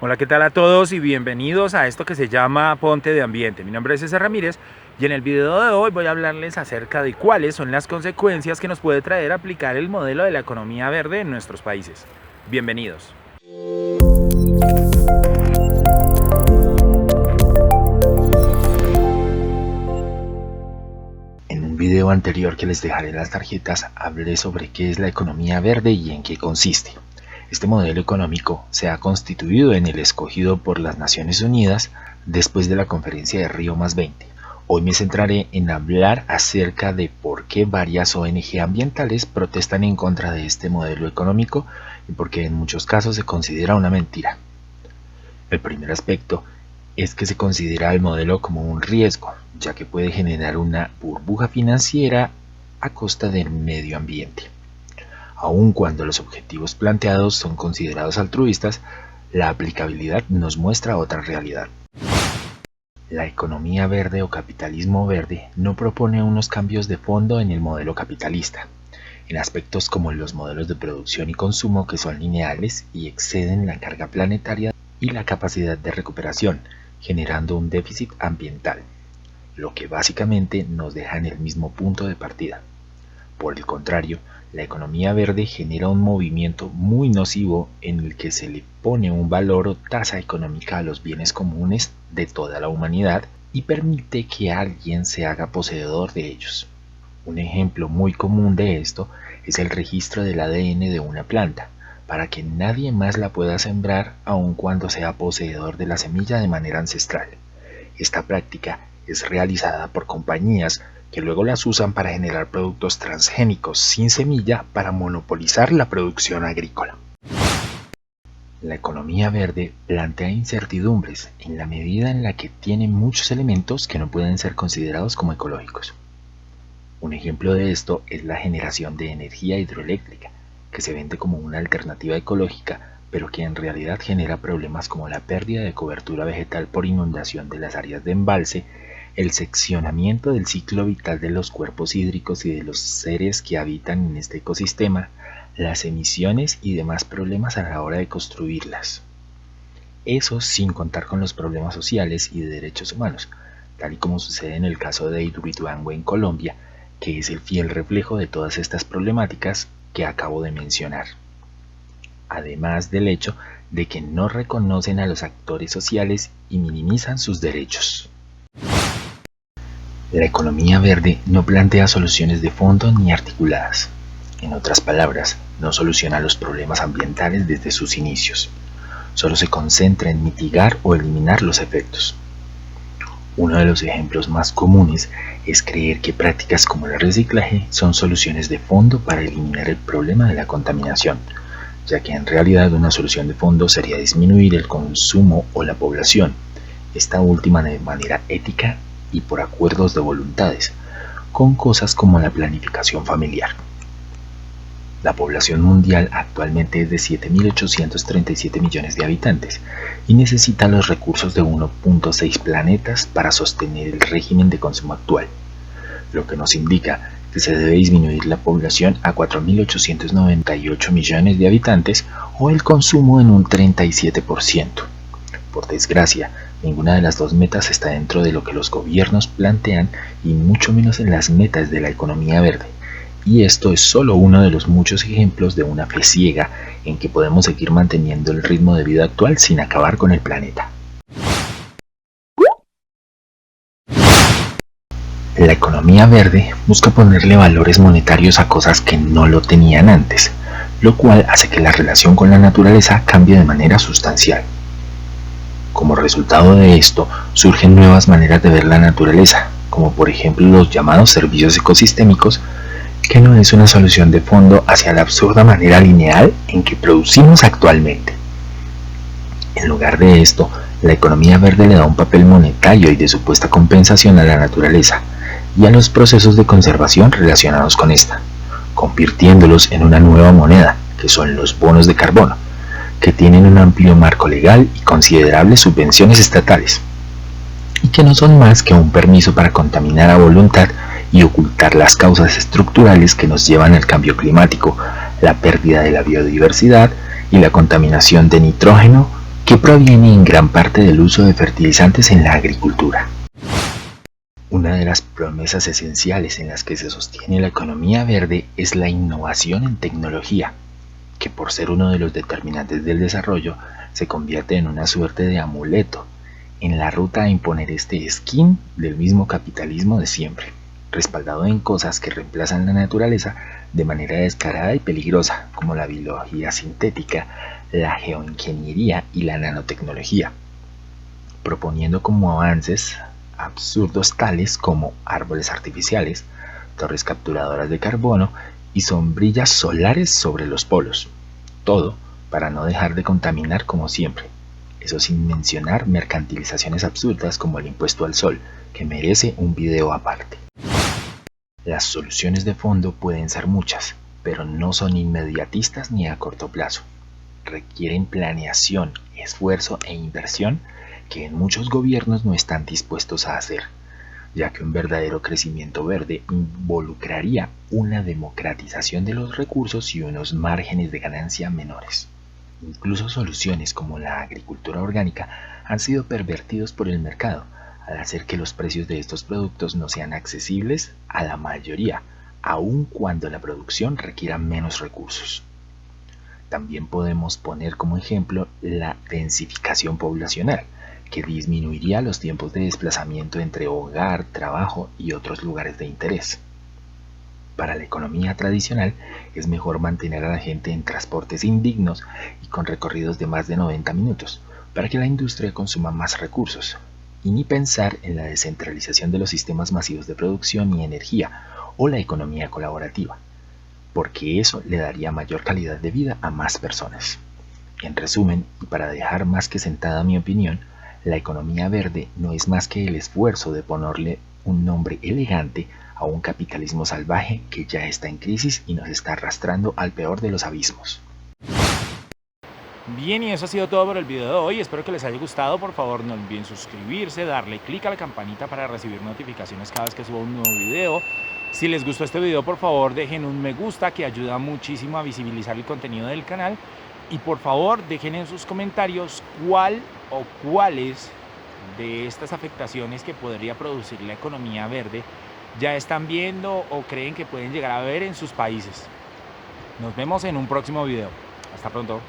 Hola, ¿qué tal a todos y bienvenidos a esto que se llama Ponte de Ambiente? Mi nombre es César Ramírez y en el video de hoy voy a hablarles acerca de cuáles son las consecuencias que nos puede traer aplicar el modelo de la economía verde en nuestros países. Bienvenidos. En un video anterior que les dejaré en las tarjetas, hablé sobre qué es la economía verde y en qué consiste. Este modelo económico se ha constituido en el escogido por las Naciones Unidas después de la conferencia de Río +20. Hoy me centraré en hablar acerca de por qué varias ONG ambientales protestan en contra de este modelo económico y por qué en muchos casos se considera una mentira. El primer aspecto es que se considera el modelo como un riesgo, ya que puede generar una burbuja financiera a costa del medio ambiente. Aun cuando los objetivos planteados son considerados altruistas, la aplicabilidad nos muestra otra realidad. La economía verde o capitalismo verde no propone unos cambios de fondo en el modelo capitalista, en aspectos como los modelos de producción y consumo que son lineales y exceden la carga planetaria y la capacidad de recuperación, generando un déficit ambiental, lo que básicamente nos deja en el mismo punto de partida. Por el contrario, la economía verde genera un movimiento muy nocivo en el que se le pone un valor o tasa económica a los bienes comunes de toda la humanidad y permite que alguien se haga poseedor de ellos. Un ejemplo muy común de esto es el registro del ADN de una planta, para que nadie más la pueda sembrar aun cuando sea poseedor de la semilla de manera ancestral. Esta práctica es realizada por compañías que luego las usan para generar productos transgénicos sin semilla para monopolizar la producción agrícola. La economía verde plantea incertidumbres en la medida en la que tiene muchos elementos que no pueden ser considerados como ecológicos. Un ejemplo de esto es la generación de energía hidroeléctrica, que se vende como una alternativa ecológica, pero que en realidad genera problemas como la pérdida de cobertura vegetal por inundación de las áreas de embalse, el seccionamiento del ciclo vital de los cuerpos hídricos y de los seres que habitan en este ecosistema, las emisiones y demás problemas a la hora de construirlas. Eso sin contar con los problemas sociales y de derechos humanos, tal y como sucede en el caso de Hidroituango en Colombia, que es el fiel reflejo de todas estas problemáticas que acabo de mencionar. Además del hecho de que no reconocen a los actores sociales y minimizan sus derechos. La economía verde no plantea soluciones de fondo ni articuladas. En otras palabras, no soluciona los problemas ambientales desde sus inicios. Solo se concentra en mitigar o eliminar los efectos. Uno de los ejemplos más comunes es creer que prácticas como el reciclaje son soluciones de fondo para eliminar el problema de la contaminación, ya que en realidad una solución de fondo sería disminuir el consumo o la población, esta última de manera ética y por acuerdos de voluntades, con cosas como la planificación familiar. La población mundial actualmente es de 7.837 millones de habitantes y necesita los recursos de 1.6 planetas para sostener el régimen de consumo actual, lo que nos indica que se debe disminuir la población a 4.898 millones de habitantes o el consumo en un 37%. Por desgracia, ninguna de las dos metas está dentro de lo que los gobiernos plantean y mucho menos en las metas de la economía verde. Y esto es solo uno de los muchos ejemplos de una fe ciega en que podemos seguir manteniendo el ritmo de vida actual sin acabar con el planeta. La economía verde busca ponerle valores monetarios a cosas que no lo tenían antes, lo cual hace que la relación con la naturaleza cambie de manera sustancial. Como resultado de esto, surgen nuevas maneras de ver la naturaleza, como por ejemplo los llamados servicios ecosistémicos, que no es una solución de fondo hacia la absurda manera lineal en que producimos actualmente. En lugar de esto, la economía verde le da un papel monetario y de supuesta compensación a la naturaleza y a los procesos de conservación relacionados con esta, convirtiéndolos en una nueva moneda, que son los bonos de carbono, que tienen un amplio marco legal y considerables subvenciones estatales, y que no son más que un permiso para contaminar a voluntad y ocultar las causas estructurales que nos llevan al cambio climático, la pérdida de la biodiversidad y la contaminación de nitrógeno que proviene en gran parte del uso de fertilizantes en la agricultura. Una de las promesas esenciales en las que se sostiene la economía verde es la innovación en tecnología, que por ser uno de los determinantes del desarrollo, se convierte en una suerte de amuleto en la ruta a imponer este esquema del mismo capitalismo de siempre, respaldado en cosas que reemplazan la naturaleza de manera descarada y peligrosa, como la biología sintética, la geoingeniería y la nanotecnología, proponiendo como avances absurdos tales como árboles artificiales, torres capturadoras de carbono y sombrillas solares sobre los polos. Todo para no dejar de contaminar como siempre. Eso sin mencionar mercantilizaciones absurdas como el impuesto al sol, que merece un video aparte. Las soluciones de fondo pueden ser muchas, pero no son inmediatistas ni a corto plazo. Requieren planeación, esfuerzo e inversión que en muchos gobiernos no están dispuestos a hacer, ya que un verdadero crecimiento verde involucraría una democratización de los recursos y unos márgenes de ganancia menores. Incluso soluciones como la agricultura orgánica han sido pervertidos por el mercado, al hacer que los precios de estos productos no sean accesibles a la mayoría, aun cuando la producción requiera menos recursos. También podemos poner como ejemplo la densificación poblacional, que disminuiría los tiempos de desplazamiento entre hogar, trabajo y otros lugares de interés. Para la economía tradicional es mejor mantener a la gente en transportes indignos y con recorridos de más de 90 minutos, para que la industria consuma más recursos, y ni pensar en la descentralización de los sistemas masivos de producción y energía o la economía colaborativa, porque eso le daría mayor calidad de vida a más personas. En resumen, y para dejar más que sentada mi opinión, la economía verde no es más que el esfuerzo de ponerle un nombre elegante a un capitalismo salvaje que ya está en crisis y nos está arrastrando al peor de los abismos. Bien, y eso ha sido todo por el video de hoy. Espero que les haya gustado. Por favor, no olviden suscribirse, darle clic a la campanita para recibir notificaciones cada vez que suba un nuevo video. Si les gustó este video, por favor, dejen un me gusta, que ayuda muchísimo a visibilizar el contenido del canal. Y por favor, dejen en sus comentarios cuál o cuáles de estas afectaciones que podría producir la economía verde ya están viendo o creen que pueden llegar a ver en sus países. Nos vemos en un próximo video. Hasta pronto.